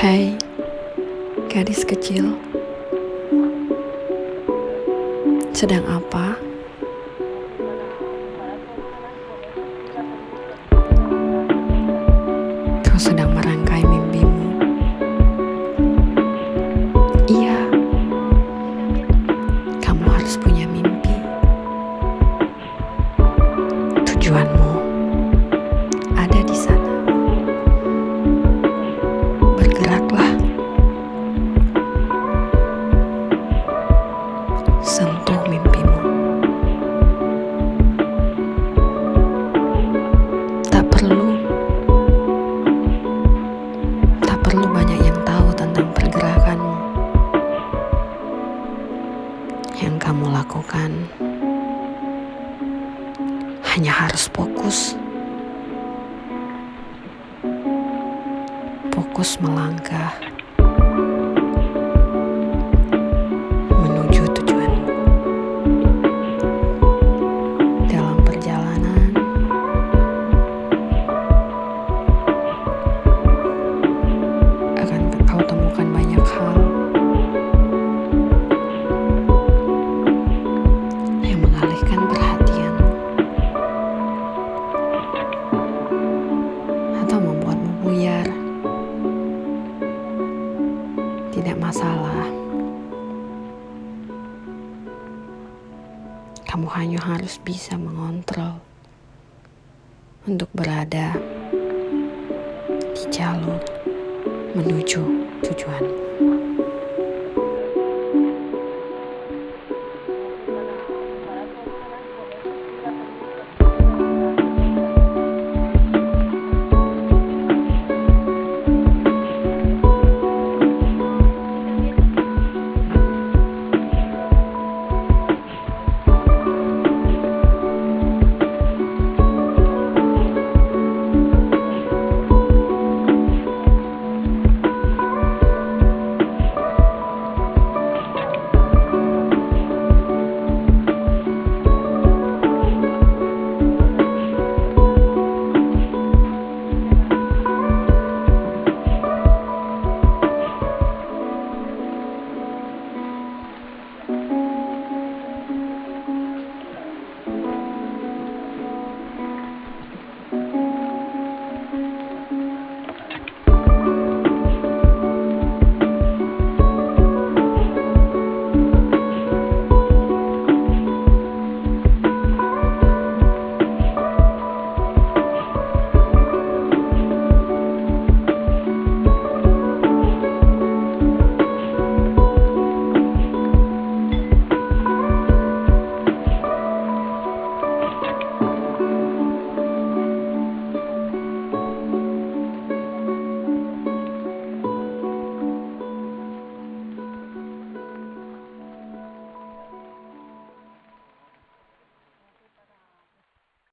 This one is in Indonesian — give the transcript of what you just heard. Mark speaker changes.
Speaker 1: Hai, gadis kecil, sedang apa? Kau sedang merangkai mimpimu. Iya, kamu harus punya mimpi. Tujuanmu ada di sana. Bergeraklah. Sentuh mimpimu. Tak perlu banyak yang tahu tentang pergerakanmu. Yang kamu lakukan hanya harus fokus melangkah menuju tujuanmu. Dalam perjalanan, akan kau temukan banyak hal yang mengalihkan perhatianmu atau membuatmu buyar. Tidak masalah. Kamu hanya harus bisa mengontrol untuk berada di jalur menuju tujuan.